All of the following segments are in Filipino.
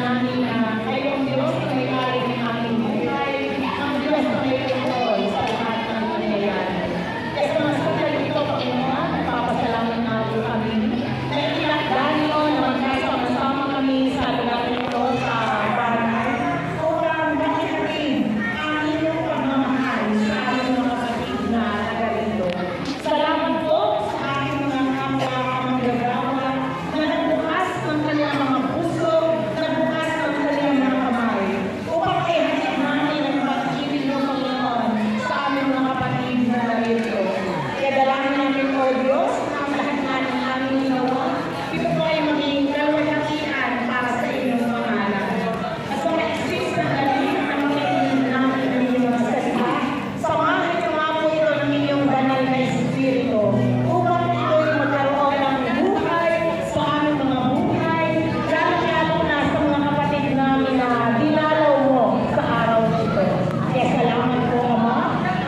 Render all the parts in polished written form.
namin na kayong Diyos na may-ari ng aming buhay, ang Diyos na may kontrol sa lahat ng nangyayari. Kaya sa mga sandali ito, Panginoon, papasalamat natin kami na itinakda niyo na magkasama-sama kami sa lugar ito sa bahay upang makinig ang inyong pagmamahal sa aming mga kapatid na taga-rito. Salamat po sa aking mga kapwa manggagawa na nagbukas ng kanilang mga puso, nagbukas ng kanilang mga kamay upang ihatid namin ang pag-ibig niyo, Panginoon, sa aming mga kapatid na narito. Kaya dalangin namin, O Diyos, na ang lahat natin aming ginawa, ito po ay maging kalwalhatian para sa inyong pangalan. At sa ma-exist na galing na makinig namin ang inyong mga salita, samahan niyo nga po ito ng inyong banal na Espiritu upang ito'y magkaroon ng buhay sa aming mga buhay, lalo na sa mga kapatid namin na dinalaw mo sa araw nito. Kaya salamat po, Ama,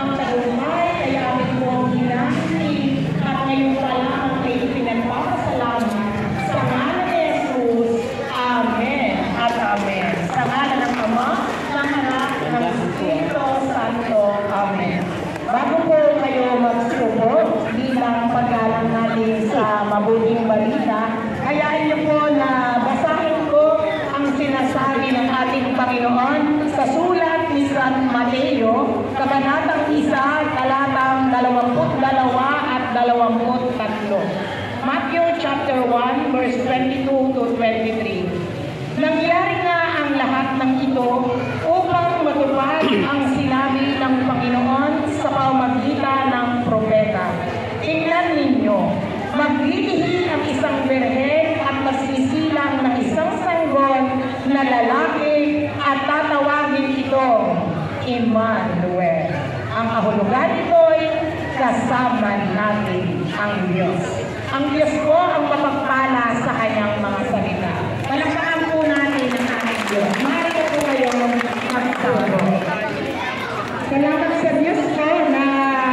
ang tagumpay ay amin po ang hinahintay at ngayon pa lamang ay pinagpapasalamat sa ngalan ni Jesus. Amen at Amen. Sa ngalan ng Ama, ng Anak, ng Espiritu Santo. Amen. Bago po kayo magsubo bilang paggalang natin sa mabuting balita, hayaan niyo po na basahin ko ang sinasabi ng ating Panginoon sa sulat ni San Mateo, kabanatang 1, talatang 22 at 23. Matthew chapter 1, verse 22 to 23. Nangyari nga ang lahat ng ito upang matupad ang sinabi ng Panginoon sa pamamagitan ng propeta. Tingnan ninyo, maglilihi ang isang birhen at masisilang ng isang sanggol na lalaki at tatawagin ito Emmanuel. Ang kahulugan nito'y kasama natin ang Diyos. Ang Diyos po ang mapagpala sa kanyang mga salita. Palakpakan po natin ang ating Diyos. Maaari po kayo magsasabi. Salamat sa Diyos po na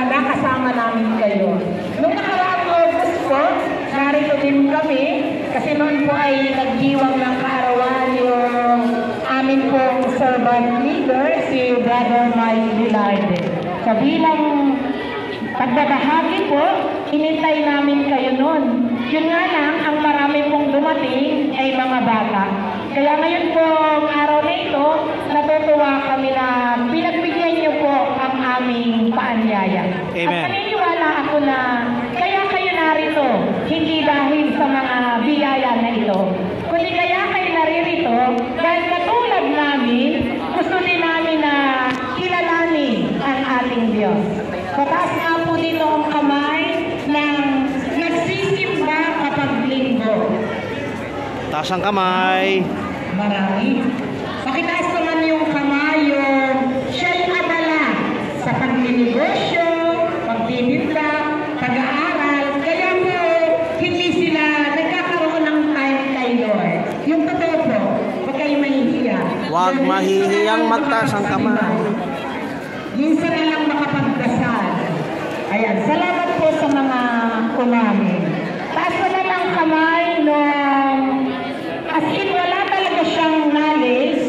nakasama namin kayo. Noong nakaraang August po, narito din kami kasi noon po ay nagdiwang ng kaarawan yung amin pong servant leader, si Brother Mike Velarde. Sa bilang pagbabahagi po, inintay namin kayo noon. Yun nga lang, ang marami pong dumating ay mga bata. Kaya ngayon po, araw na ito, natutuwa kami na pinagbigyan niyo po ang aming paanyaya. Amen. At naniniwala ako na kaya kayo narito, hindi dahil sa mga biyaya na ito, kundi kaya kayo naririto dahil katulad namin, gusto din namin na kilalanin ang ating Diyos. Pataas nga po dito ang kamay ng nagsisimba kapag linggo. Taas ang kamay. Marami. Pakitaas naman yung kamay yung siya'y abala sa pagninegosyo, pagtitinda, pag-aaral. Kaya po, hindi sila nagkakaroon ng time kay Lord. Yung totoo po, huwag kayo mahihiya. Huwag mahihiyang magtaas ang kamay. Minsan na lang makapagdasal. Ayan, salamat po sa mga umamin. Taas mo na lang kamay nung as in wala talaga siyang knowledge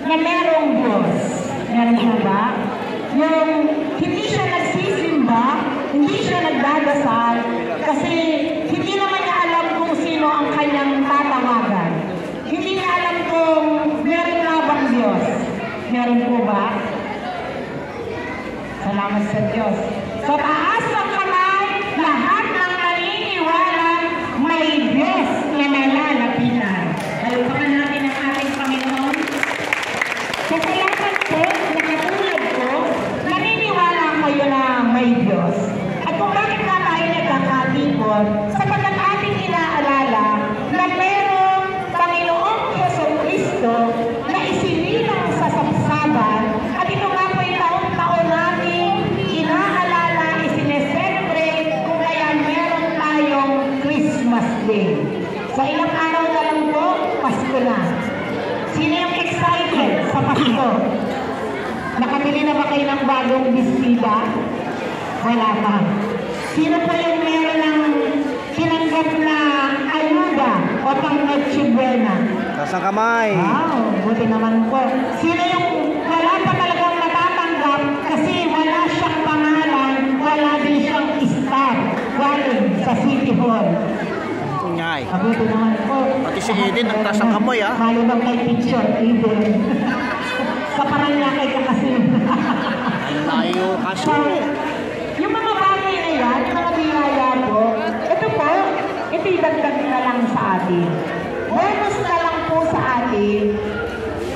na merong Diyos. Meron siya ba? Yung hindi siya nagsisimba, hindi siya nagdadasal, kasi hindi naman niya alam kung sino ang kanyang tatawagan. Hindi niya alam kung meron nga bang Diyos. Meron po ba? Salamat sa Diyos. Sa taas ng kamay, lahat ng naniniwala may Diyos na nalalapitan. Palakpakan natin ang ating Panginoon. Salamat po na katulad ko, naniniwala kayo na may Diyos. At kung bakit nga tayo nagkakatipon, sapagkat ating inaalala na merong Panginoong Jesucristo na isinilang sa sapsaban, at ito nga po yung taon-taon natin inaalala, isineselebrate, kung kaya meron tayong Christmas Day. Sa ilang araw na lang po, Pasko na. Sino yung excited sa Pasko? Nakabili na ba kayo ng bagong biskida? Wala pa. Sino po yung meron ng tinanggap na ayuda o pang-Noche Buena? Taas ang kamay. Wow, buti naman po. Sino yung wala pa talagang natatanggap kasi wala siyang pangalan, wala din siyang staff galing sa City Hall. Ngay. Mabuti naman po. Pati si Eden, nagtaas ang kamay, ah. Malibang kay picture, Eden. Sa Paranaque ka kasi. Ang layo kasi. So, yung mga bagay na yan, yung mga biyaya po, ito po, ito idagdag na lang sa atin. Bonus na lang po sa atin,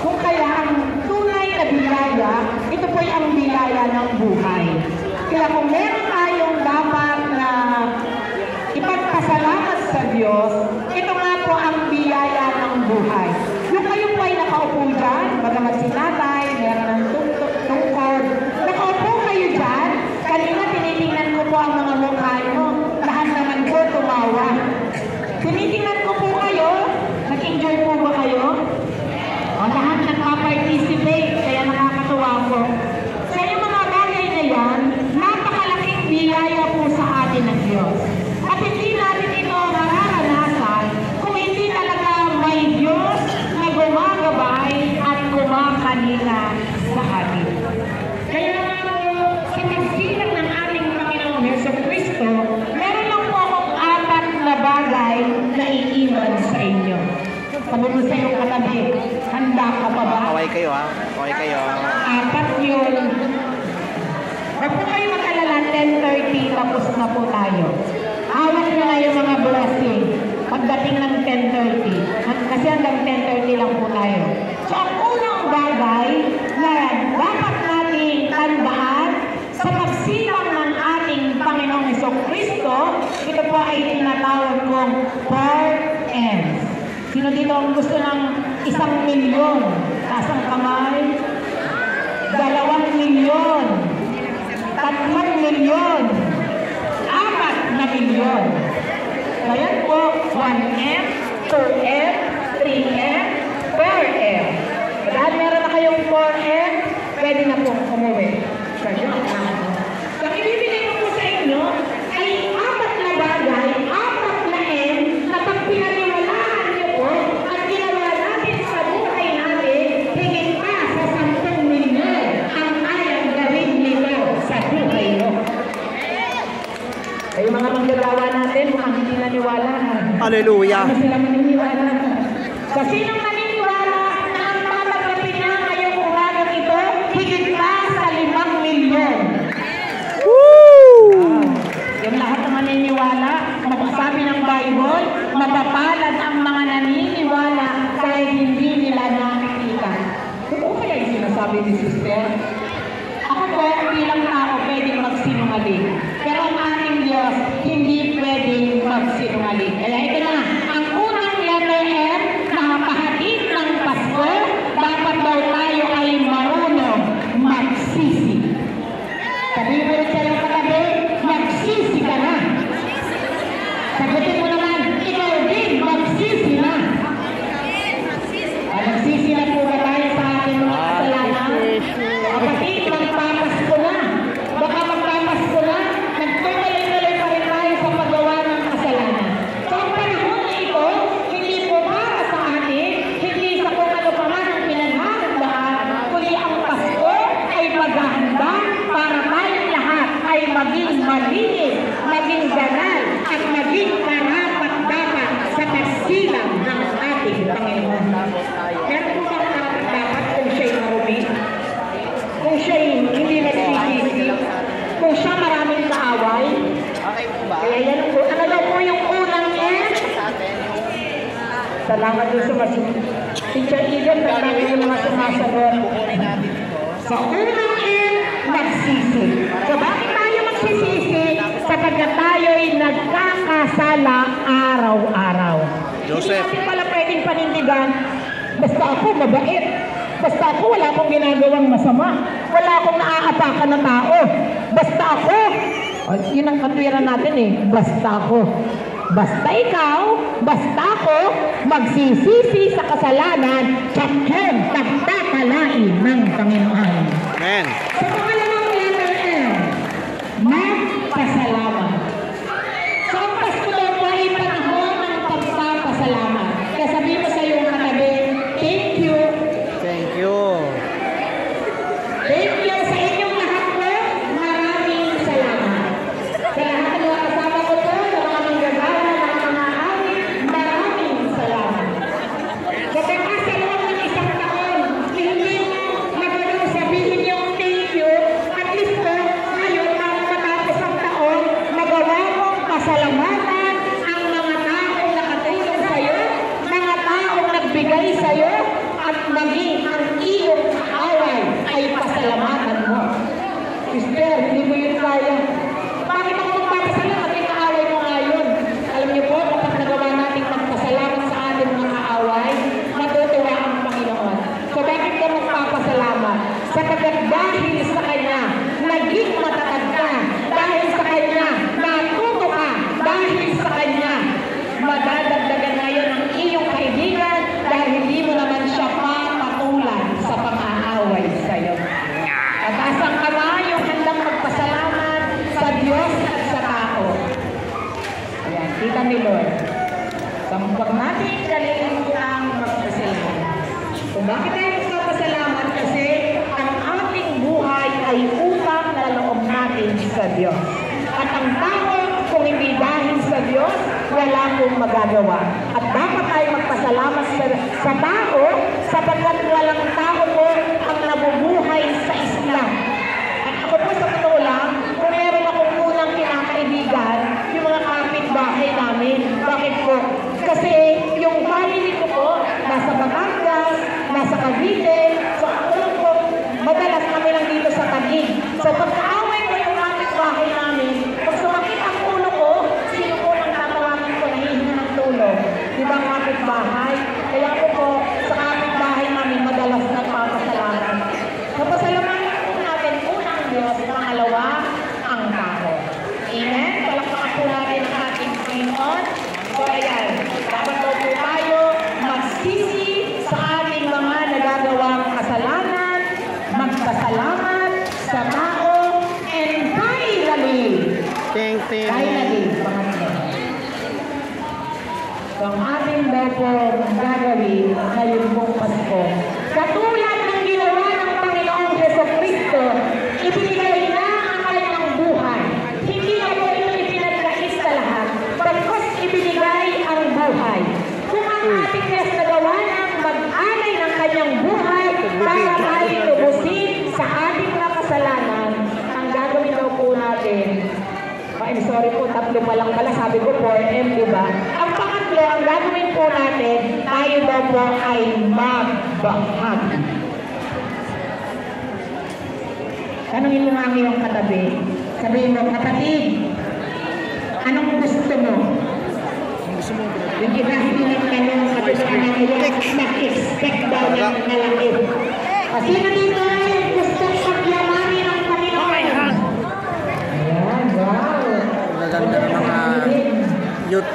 kung kaya ang tunay na biyaya, ito po ang biyaya ng buhay. Kaya kung meron tayong dapat na ipagpasalamat sa Diyos, ito nga po ang biyaya ng buhay. Yung kayo po ay nakaupo dyan, bagamat si tatay, meron ng tungkod, nakaupo kayo dyan, kanina tinitingnan ko po ang mga mukha nyo, lahat naman po tumawa. Tinitingnan ko po kayo, nag-enjoy po ba kayo? O, lahat nagpa-participate, kaya nakakatuwa po. Sa yung mga bagay na yan, napakalaking biyaya po sa atin ng Diyos. At hindi natin ito mararanasan kung hindi talaga may Diyos na gumagabay at kumakanila sa atin. Kaya nga po, sa pagsilang ng ating Panginoong Jesucristo, meron lang po akong 4 na bagay na iiwan sa inyo. Sabi mo sa iyong katabi, handa ka pa ba? Kaway kayo, ha? Kaway kayo. 4 yun. Huwag po kayo mag-alala, 10:30, tapos na po tayo. Hawak nyo nga yung mga blessing pagdating ng 10:30. Kasi hanggang 10:30 lang po tayo. So, ang unang bagay na dapat natin tandaan sa pagsilang ng ating Panginoong Jesucristo, ito po ay tinatawag kong 4 M's. Sino dito ang gusto ng 1 milyon? Taas ang kamay. 2 milyon. 3 milyon. 4 na milyon. Ayan po, 1M, 2M, 3M, 4M. Dahil meron na kayong 4M, pwede na po umuwi. So, ang ibibigay ko po sa inyo ay 4 na bagay, 4 na M, na pag pinaniwalaan niyo po at ginawa natin sa buhay natin, higit pa sa 10 milyon ang kayang gawin nito sa buhay mo. Ay, mga manggagawa natin, mukhang hindi naniwala. Hallelujah. Ano sila maniniwala? Sa sinong naniniwala na ang tatanggapin niya ngayong umagang ito, higit pa sa 5 milyon? Woo! Yung lahat ng maniniwala, magsasabi ng Bible, mapapalad ang mga naniniwala kahit hindi nila nakikita. Kung kaya yung sinasabi ni Sister? Ako po, bilang tao, pwedeng magsinungaling. Pero ang ating Diyos, hindi pwedeng magsinungaling. Kaya ito na, ang unang letter M na pahatid ng Pasko, dapat daw tayo ay marunong magsisi. Sabihin mo rin sa'yo katabi, magsisi ka na. Sagutin mo naman, ikaw din, magsisi na. Magsisi na po ba tayo sa ating mga kasalanan? Kapatid, magpapasko na. Baka magpapasko na, nagtuloy-tuloy pa rin tayo sa paggawa ng kasalanan. So, ang panahon na ito, hindi po para sa atin, hindi sa kung ano pa man ang pinaghahandaan, kundi ang Pasko ay maghahanda para tayong lahat ay maging malinis, maging ganal, at maging karapat-dapat sa pagsilang ng ating Panginoon. Meron po bang karapat-dapat kung siya'y marumi? Kung siya'y hindi nagsisisi? Kung siya maraming kaaway? Okay po ba? Kaya yan po. Ano daw po yung unang N? Salamat doon sa Teacher Eden, nagdami yung mga sumasagot. Sa unang N, nagsisi. So bakit tayo magsisisi? Sapagkat tayo'y nagkakasala araw-araw. Joseph. Hindi natin pala pwedeng panindigan, basta ako mabait. Basta ako wala akong ginagawang masama. Wala akong naaapakan na tao. Basta ako. O, yun ang katwiran natin eh. Basta ako. Basta ikaw, basta ako, magsisisi sa kasalanan, tsakyong pagtatalain ng Panginoon. Amen. Sa pangalan ng letter M, magpasalamat. So, ang Pasko daw po ay panahon ng pagpapasalamat. Kaya sabihin mo sa iyong katabi, dahil sa Kanya. Naging matatag ka dahil sa Kanya. Natuto ka dahil sa Kanya. Madadagdagan ngayon ang iyong kaibigan dahil hindi mo naman siya papatulan sa pang-aaway sa'yo. Taas ang kamay yung handang magpasalamat sa Diyos at sa tao. Ayan, kita ni Lord. Huwag natin kalimutan magpasalamat. Kung bakit tayo magpasalamat? Kasi ang ating buhay ay utang na loob natin sa Diyos. At ang tao, kung hindi dahil sa Diyos, wala pong magagawa. At dapat tayo magpasalamat sa tao sapagkat walang tao po ang nabubuhay sa Islam. At ako po sa totoo lang, kung meron akong unang kinakaibigan, yung mga kapitbahay namin. Bakit po? Kasi yung family ko po, nasa Batangas, nasa Cavite, so ako lang po, madalas kami lang dito sa Taguig. So pagkaaway ko yung kapitbahay namin, pag sumakit ang ulo ko, sino po nang tatawagin ko nahihinga ng tulong? Di ba kapitbahay? Kaya po sa kapitbahay namin, madalas nagpapasalamat. Papasalamatan po natin unang Diyos, pangalawa, ang tao. Amen? Palakpakan po natin ang ating Panginoon. So ayan, dapat po tayo magsisi sa ating mga nagagawang kasalanan, magpasalamat sa tao, and finally, pangatlo. So ang ating daw po gagawin ngayon pong Pasko, katulad ng ginawa ng Panginoong Jesucristo, ibinigay na ang kanyang buhay. Hindi na po ito ipinagkais sa lahat, bagkus ibinigay ang buhay. Kung ang ating Diyos nagawa ng mag-alay ng kanyang buhay para tayo lubusin sa ating mga kasalanan, ang gagawin daw po natin, sorry po, tatlo pa lang pala, sabi ko 4M, di ba? Ang pangatlo, ang gagawin po natin, tayo daw po ay magbahagi. Tanungin mo nga yung katabi. Sabihin mo, kapatid, anong gusto mo? Yung iba hindi nagtanong sa katabi na ngayon, mag-expect daw ng malaki. Kasi nandito ay gusto pagyamanin ang Panginoon. Ayan, wow. Magaganda ng mga youth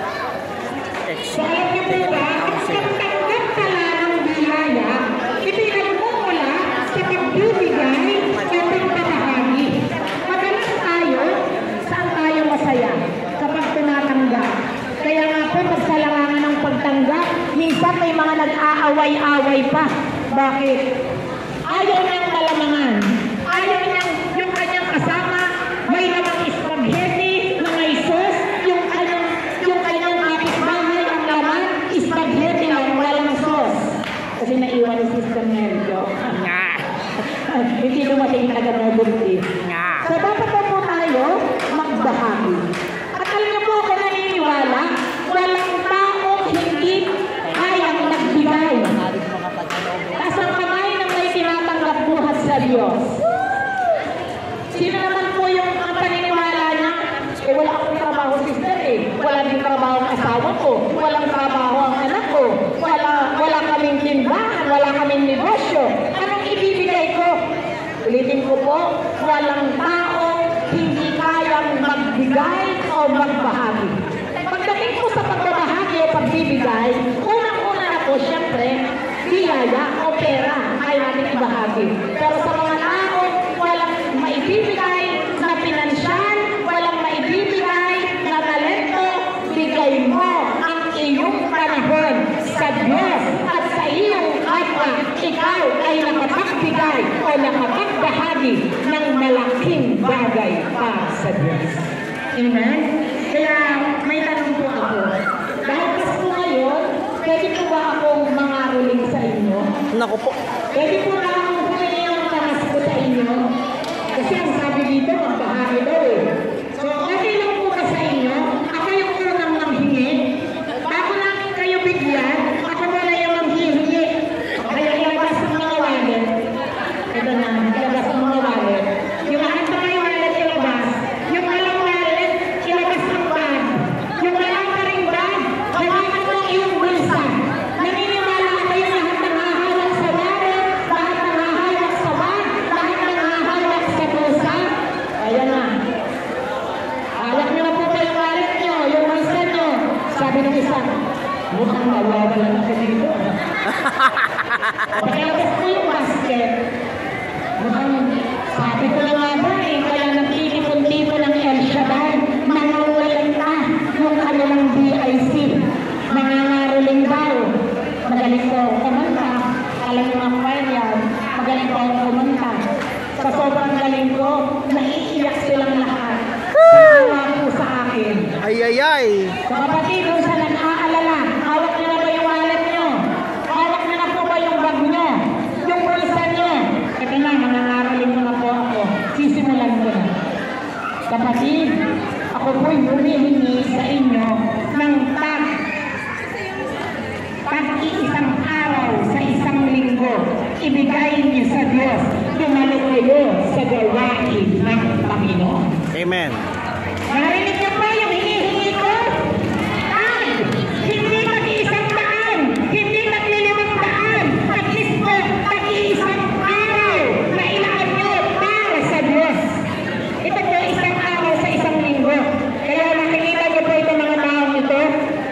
So alam niyo po ba, ang pagtanggap pala ng biyaya, ipinagmumula sa pagbibigay at pagbabahagi. Madalas tayo, saan tayo masaya? Kapag tumatanggap. Kaya nga po, pagsalangan ng pagtanggap, minsan may mga nag-aaway-away pa. Bakit? Ayaw niyang malamangan. Ayaw niyang yung kanyang kasama, may namang spaghetti na may sauce, yung kanyang kapitbahay ang laman, spaghetti lang, walang sauce. Kasi naiwan ni Sister Mary Jo. Hindi dumating talaga na buntis. So dapat po tayo magbahagi. At alam niyo po ako naniniwala, walang taong hindi kayang nagbigay. Taas ang kamay ng may tinatanggap buhat sa Diyos. Sino naman po yung paniniwala niya? Wala akong trabaho, sister Wala din trabaho ang asawa ko. Walang trabaho ang anak ko. Wala kaming tindahan. Wala kaming negosyo. Anong ibibigay ko? Ulitin ko po, walang tao hindi kayang magbigay o magbahagi. Pagdating po sa pagbabahagi o pagbibigay, unang-una na po, siyempre, biyaya o pera ay natin ibahagi. Pero sa mga tao, walang maibibigay na pinansyal, walang maibibigay na talento, bigay mo ang iyong panahon sa Diyos at sa iyong kapwa. Ikaw ay nakapagbigay o nakapagbahagi ng malaking bagay para sa Diyos. Amen? Kaya may tanong po ako. Dahil Pasko ngayon, pwede po ba akong mangaroling sa inyo? Naku po. Pwede po na akong humingi ng Pasko sa inyo? Kasi ang sabi dito, magbahagi daw So, okay lang po ba sa inyo? Ako yung unang manghingi. Bago namin kayo bigyan, ako muna yung manghihingi. Kaya ilabas ang mga wallet. Ito na, ilabas ang mga wallet. Yung lahat na may wallet ilabas. Yung walang wallet, ilabas ang bag. Yung walang pa rin bag, lagyan mo yung iyong bulsa. Naniniwala kayo lahat ng hahawak sa wallet, lahat ng Pagkalabas ko yung basket, sabi ko nga ba eh, kaya nagtitipon-tipon ng El Shaddai, nangangaroling ka yung kanilang BIC. Nangangaroling daw. Magaling ko kumanta. Alam niyo mga choir yan, magaling ko kumanta. Sa sobrang galing ko, naiiyak silang lahat. Nawa po sa akin. Ay. So kapatid, kung sa nag-aalala, hawak niyo na ba yung wallet niyo? Hawak niyo na po ba yung bag niyo? Yung bulsa niyo? Ito na, nangangaroling ko na po ako. Sisimulan ko na. Kapatid, ako po'y humihingi sa inyo ng pag-iisang araw sa isang linggo. Ibigay niyo sa Diyos. Dumalo kayo sa gawain ng Panginoon. Amen. Narinig niyo ba yung hinihingi ko? Hindi mag-iisang daan, hindi maglilimang daan. At least po, mag-iisang araw na ilaan niyo para sa Diyos. Ito po isang araw sa isang linggo. Kaya nakikita niyo po ito mga taong ito.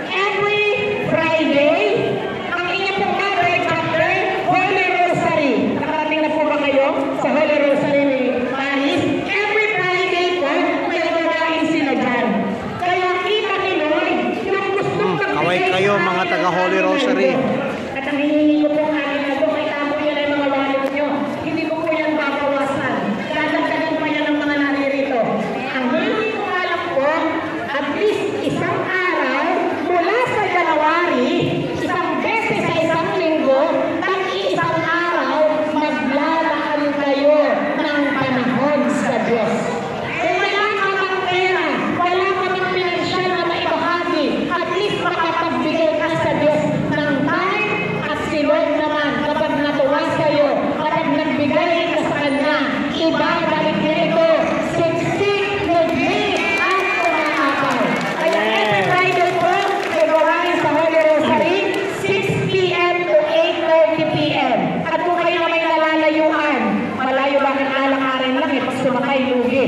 Every Friday, ang inyong pong Bible chapter, Holy Rosary. Nakarating na po ba kayo sa Holy Rosary Paris? Every Friday po, may gawain sila dyan. Kaya kita ni Lord, yung gustong Kaway kayo mga taga Holy Rosary. At ang hihingi ko po akin na po, may tamo yan ay mga wallet nyo. Hindi ko po yan babawasan. Dadagdagan pa yan ng mga naririto. Ang hihingi ko alam po, at least isang araw, mula sa January, isang beses sa isang linggo, tag-iisang araw, maglalaan kayo ng panahon sa Diyos. Kung wala ka ng pera, wala ka ng pinansyal na maibahagi, at least makapagbigay ka sa Diyos ng time at si Lord naman kapag natuwa sa iyo, kapag nagbigay ka sa Kanya, ibabalik niya ito. Siksik, nagli, at umaapaw. Kaya every Friday po, gawain sa Holy Rosary, 6 p.m. to 8:30 p.m. At kung kayo na may nalalayuan, malayo ba ng alang-aring lang pag sumakay lugi.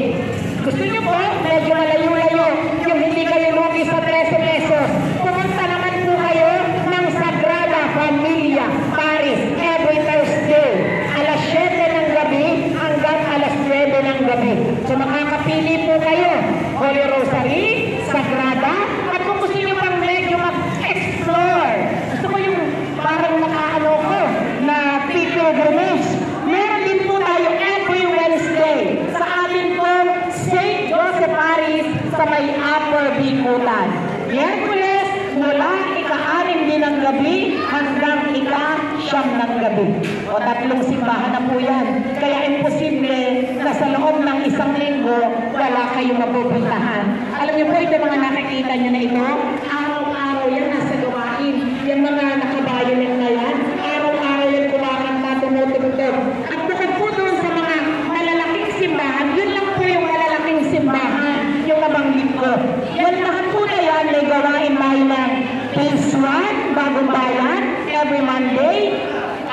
Gusto niyo po, medyo malayo-layo, yung hindi kayo lugi sa 13 pesos. Pumunta naman po kayo ng Sagrada Familia, Paris, every Thursday. Alas 7 ng gabi hanggang alas 9 ng gabi. So makakapili po kayo, Holy Rosary, Sagrada, at kung gusto niyo pang medyo mag-explore, gusto ko yung parang nakaano ko na pilgrimage. Meron din po tayo every Wednesday sa atin po St. Joseph Paris sa may Upper Bicutan. Miyerkules mula ika-6 din ng gabi hanggang ika-9 ng gabi. O 3 simbahan na po yan. Kaya imposible na sa loob ng isang linggo wala kayong mapupuntahan. Alam niyo po ito mga nakikita niyo na ito, araw-araw yan nasa gawain. Yung mga nakabayonet na yan, araw-araw yan kumakanta, tumutugtog. At bukod po doon sa mga malalaking simbahan, yun lang po yung malalaking simbahan, yung nabanggit ko. Yung lahat po na yan, may gawain tayo ng Phase 1, Bagong Bayan, every Monday,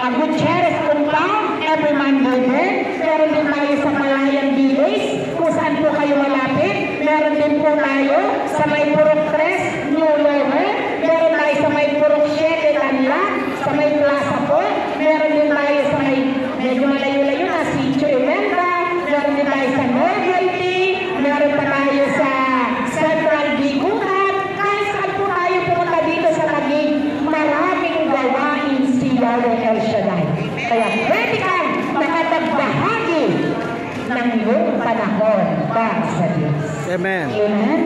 Gutierrez Compound, every Monday din. Meron din tayo sa Palayan Village, kung saan po kayo malapit. Meron din po tayo sa may Purok 3, New Lower. Meron tayo sa may Purok 7, Tanla, sa may Plaza po. Meron din tayo sa may medyo malayo-layo na Sitio Imelda. Meron din tayo sa Novelty. Meron pa tayo sa Central Bicutan. Kahit saan po tayo pumunta dito sa Taguig, maraming gawain si Yahweh El Shaddai. Kaya pwede kang makatagbahagi ng iyong panahon para sa Diyos. Amen. Amen?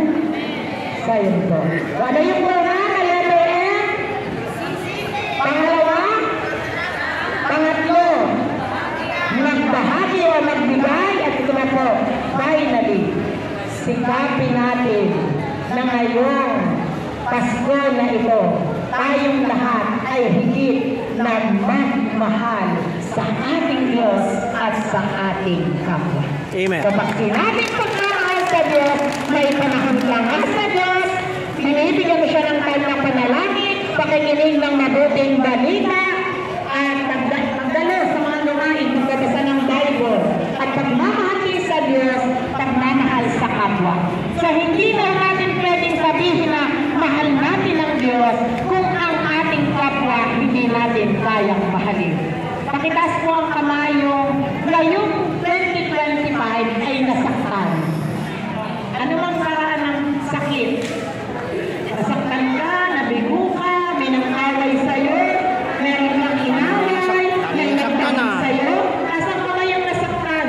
So, yun po. Ano yung muna? Letter M? Pangalawa? Pangatlo? Magbahagi o magbigay. At ito na po, finally, sikapin natin na ngayong Pasko na ito, tayong lahat ay higit na magmahal sa ating Diyos at sa ating kapwa. Amen. So, pag sinabing pagmamahal sa Diyos, may panahon lang sa Diyos, binibigyan mo siya ng time na panalangin, pakikinig ng mabuting balita, at pagdalo sa mga lumain, pagbabasa ng Bible, at pagmamahal sa Diyos, pagmamahal sa kapwa. So, hindi na natin pwedeng sabihin na mahal natin ang Diyos kung ang ating kapwa hindi natin kayang mahal. nagkamali. Pakitaas po ang kamay yung ngayong 2025 ay nasaktan. Ano mang paraan ng sakit? Nasaktan ka, nabigo ka, may nang-away sa'yo, meron kang inaway, may nagdamag sa'yo. Nasang kamay yung nasaktan?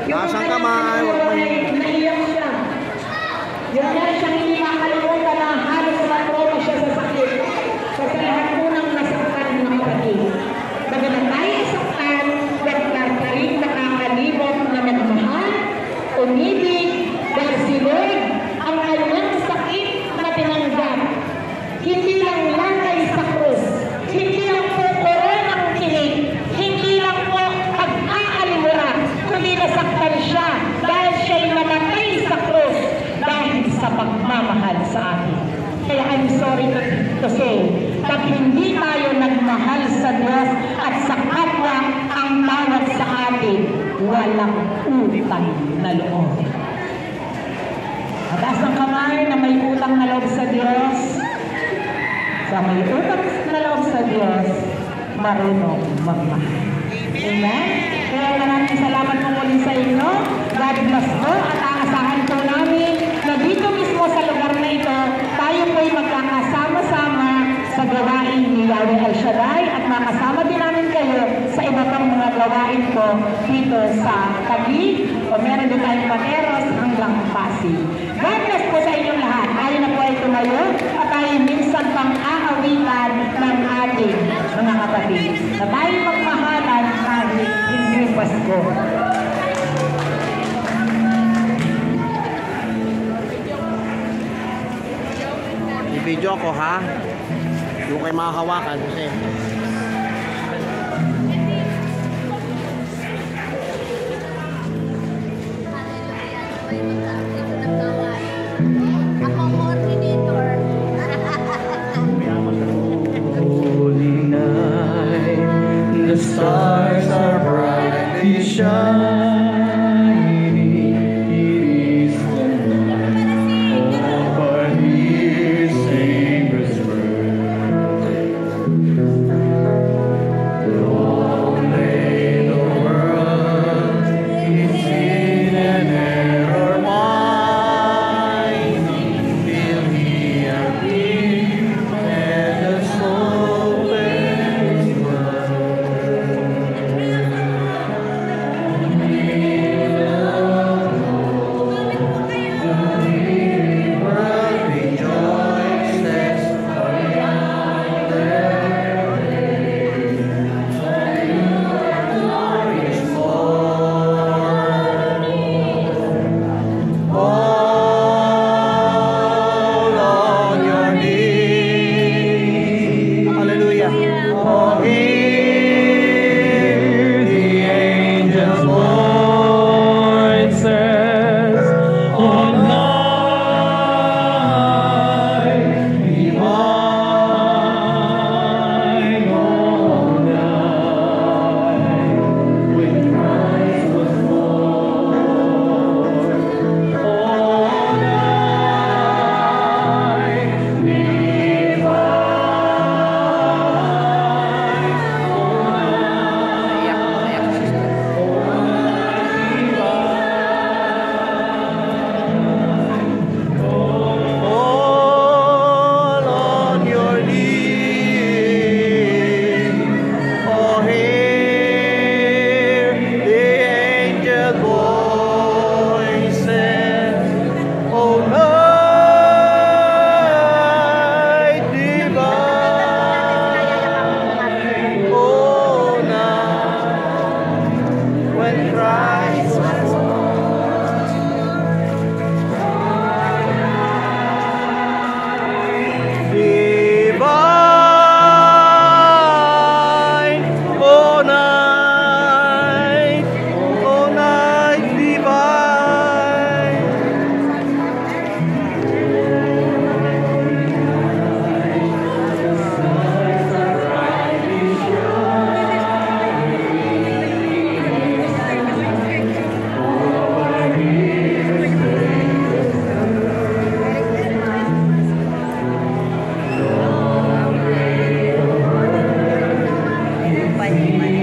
Nasang kamay? Naiyak siya. Yung nga siyang hindi makalimutan na halos na-trauma siya sa sakit. Kasi lahat unang nasaktan ng kapatid. Baga na tayo nasaktan, wag ka rin nakakalimot na nagmahal, umibig, dahil si Lord ang kanyang sakit na tinanggap. Hindi lang lagay sa krus, hindi lang po koron ang tinig, hindi lang po pag-aalimura, kundi nasaktan siya dahil siya'y namatay sa krus dahil sa pagmamahal sa atin. Kaya I'm sorry to say, pag hindi tayo nagmahal sa Diyos at sa kapwa ang tawag sa atin, walang utang na loob. Mataas ang kamay na may utang na loob sa Diyos. Sa may utang na loob sa Diyos, marunong magmahal. Amen? Kaya maraming salamat po muli sa inyo. God bless po at aasahan po namin na dito mismo sa lugar na ito, tayo po'y magkakasama-sama sa gawain ni Yahweh El Shaddai at makasama din namin kayo sa iba pang mga gawain po dito sa Taguig o meron din tayong Pateros hanggang Pasig. God bless po sa inyong lahat. Tayo na po ay tumayo at tayo minsan pang aawitan ng ating mga kapatid. Na tayo magmahalan kahit hindi Pasko. I-video ako ha. Yung kayo makahawakan kasi. Ako coordinator. Holy night, the stars are brightly shining. It is the night of our dear Savior's birth. Long lay the world in sin and error winding, till He appeared and the soul is mine. May